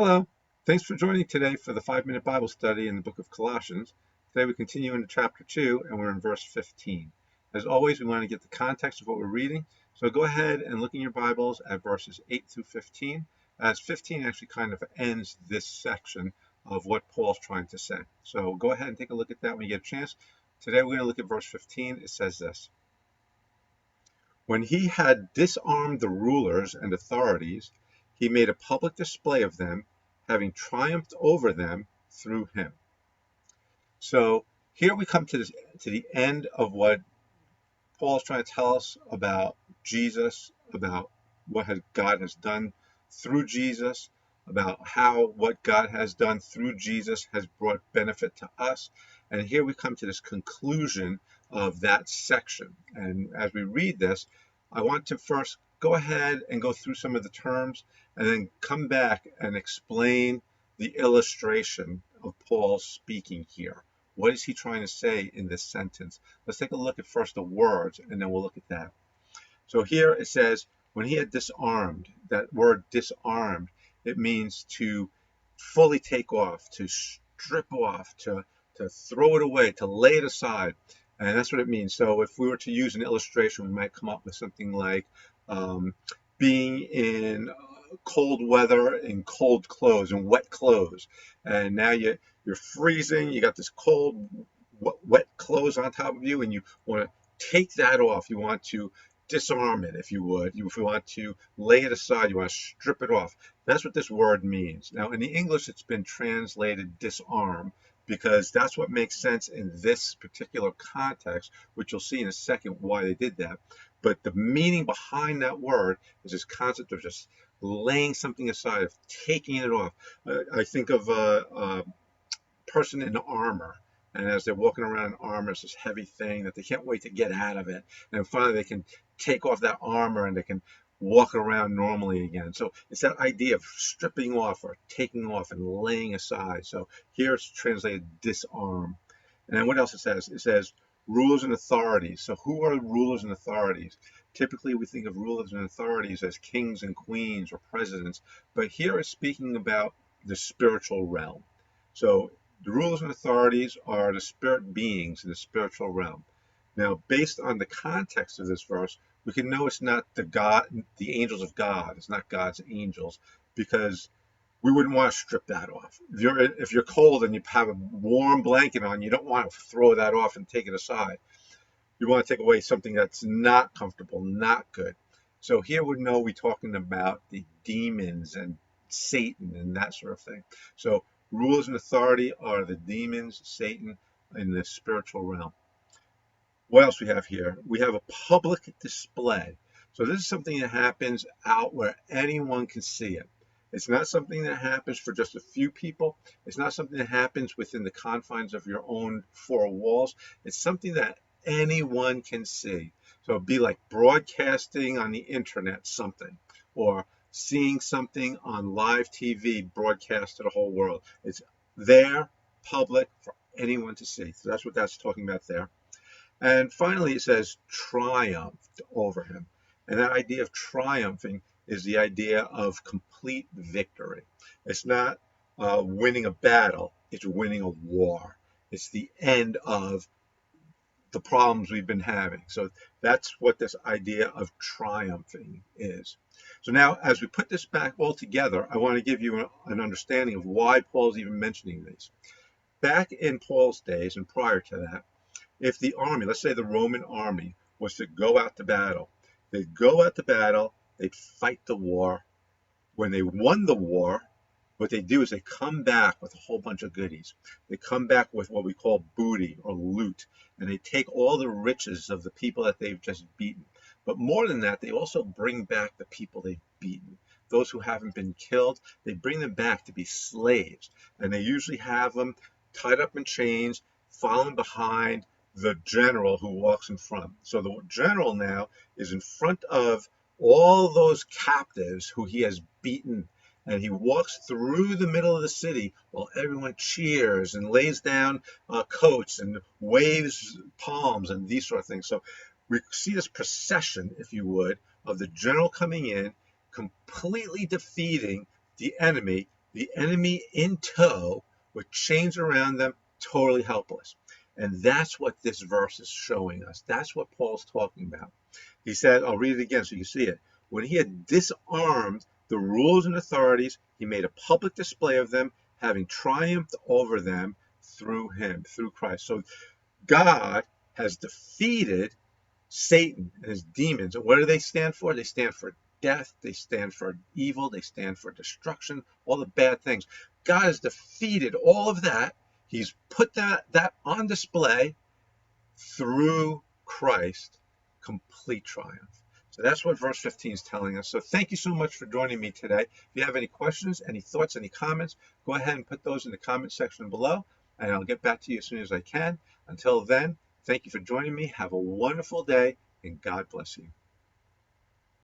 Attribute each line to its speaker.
Speaker 1: Hello. Thanks for joining today for the 5-minute Bible study in the book of Colossians. Today we continue into chapter 2 and we're in verse 15. As always, we want to get the context of what we're reading. So go ahead and look in your Bibles at verses 8 through 15, as 15 actually kind of ends this section of what Paul's trying to say. So go ahead and take a look at that when you get a chance. Today we're going to look at verse 15. It says this: When he had disarmed the rulers and authorities, he made a public display of them, having triumphed over them through him. So here we come to the end of what Paul's trying to tell us about Jesus, about what God has done through Jesus, about how what God has done through Jesus has brought benefit to us. And here we come to this conclusion of that section. And as we read this, I want to first go ahead and go through some of the terms and then come back and explain the illustration of Paul speaking here. What is he trying to say in this sentence? Let's take a look at first the words, and then we'll look at that. So here it says, when he had disarmed, that word disarmed, it means to fully take off, to strip off, to throw it away, to lay it aside. And that's what it means. So if we were to use an illustration, we might come up with something like being in cold weather in cold clothes and wet clothes. And now you're freezing, you got this cold, wet clothes on top of you, and you want to take that off. You want to disarm it, if you would. If you want to lay it aside, you want to strip it off. That's what this word means. Now, in the English, it's been translated disarm, because that's what makes sense in this particular context, which you'll see in a second why they did that. But the meaning behind that word is this concept of just laying something aside, of taking it off. I think of a person in armor, and as they're walking around in armor, it's this heavy thing that they can't wait to get out of it. And finally, they can take off that armor and they can walk around normally again. So it's that idea of stripping off or taking off and laying aside. So here it's translated disarm. And then what else it says? It says rulers and authorities. So who are rulers and authorities? Typically, we think of rulers and authorities as kings and queens or presidents, but here it's speaking about the spiritual realm. So the rulers and authorities are the spirit beings in the spiritual realm. Now, based on the context of this verse, we can know it's not the angels of God. It's not God's angels, because we wouldn't want to strip that off. If you're cold and you have a warm blanket on, you don't want to throw that off and take it aside. You want to take away something that's not comfortable, not good. So here we know we're talking about the demons and Satan and that sort of thing. So rulers and authority are the demons, Satan, in the spiritual realm. What else we have here? We have a public display. So this is something that happens out where anyone can see it. It's not something that happens for just a few people. It's not something that happens within the confines of your own four walls. It's something that anyone can see. So it'd be like broadcasting on the internet something, or seeing something on live TV broadcast to the whole world. It's there, public, for anyone to see. So that's what that's talking about there. And finally, it says triumphed over him. And that idea of triumphing is the idea of complete victory. It's not winning a battle, it's winning a war. It's the end of the problems we've been having. So that's what this idea of triumphing is. So now, as we put this back all together, I want to give you an understanding of why Paul's even mentioning these. Back in Paul's days and prior to that, if the army, let's say the Roman army, was to go out to battle, they'd go out to battle, they'd fight the war. When they won the war, what they do is they come back with a whole bunch of goodies. They come back with what we call booty or loot, and they take all the riches of the people that they've just beaten. But more than that, they also bring back the people they've beaten. Those who haven't been killed, they bring them back to be slaves. And they usually have them tied up in chains, following behind the general who walks in front. So the general now is in front of all those captives who he has beaten, and he walks through the middle of the city while everyone cheers and lays down coats and waves palms and these sort of things. So we see this procession, if you would, of the general coming in, completely defeating the enemy, the enemy in tow with chains around them, totally helpless. And that's what this verse is showing us. That's what Paul's talking about. He said, I'll read it again so you see it. When he had disarmed the rulers and authorities, he made a public display of them, having triumphed over them through him, through Christ. So God has defeated Satan and his demons. And what do they stand for? They stand for death. They stand for evil. They stand for destruction, all the bad things. God has defeated all of that. He's put that on display through Christ, complete triumph. So that's what verse 15 is telling us. So thank you so much for joining me today. If you have any questions, any thoughts, any comments, go ahead and put those in the comment section below, and I'll get back to you as soon as I can. Until then, thank you for joining me. Have a wonderful day, and God bless you.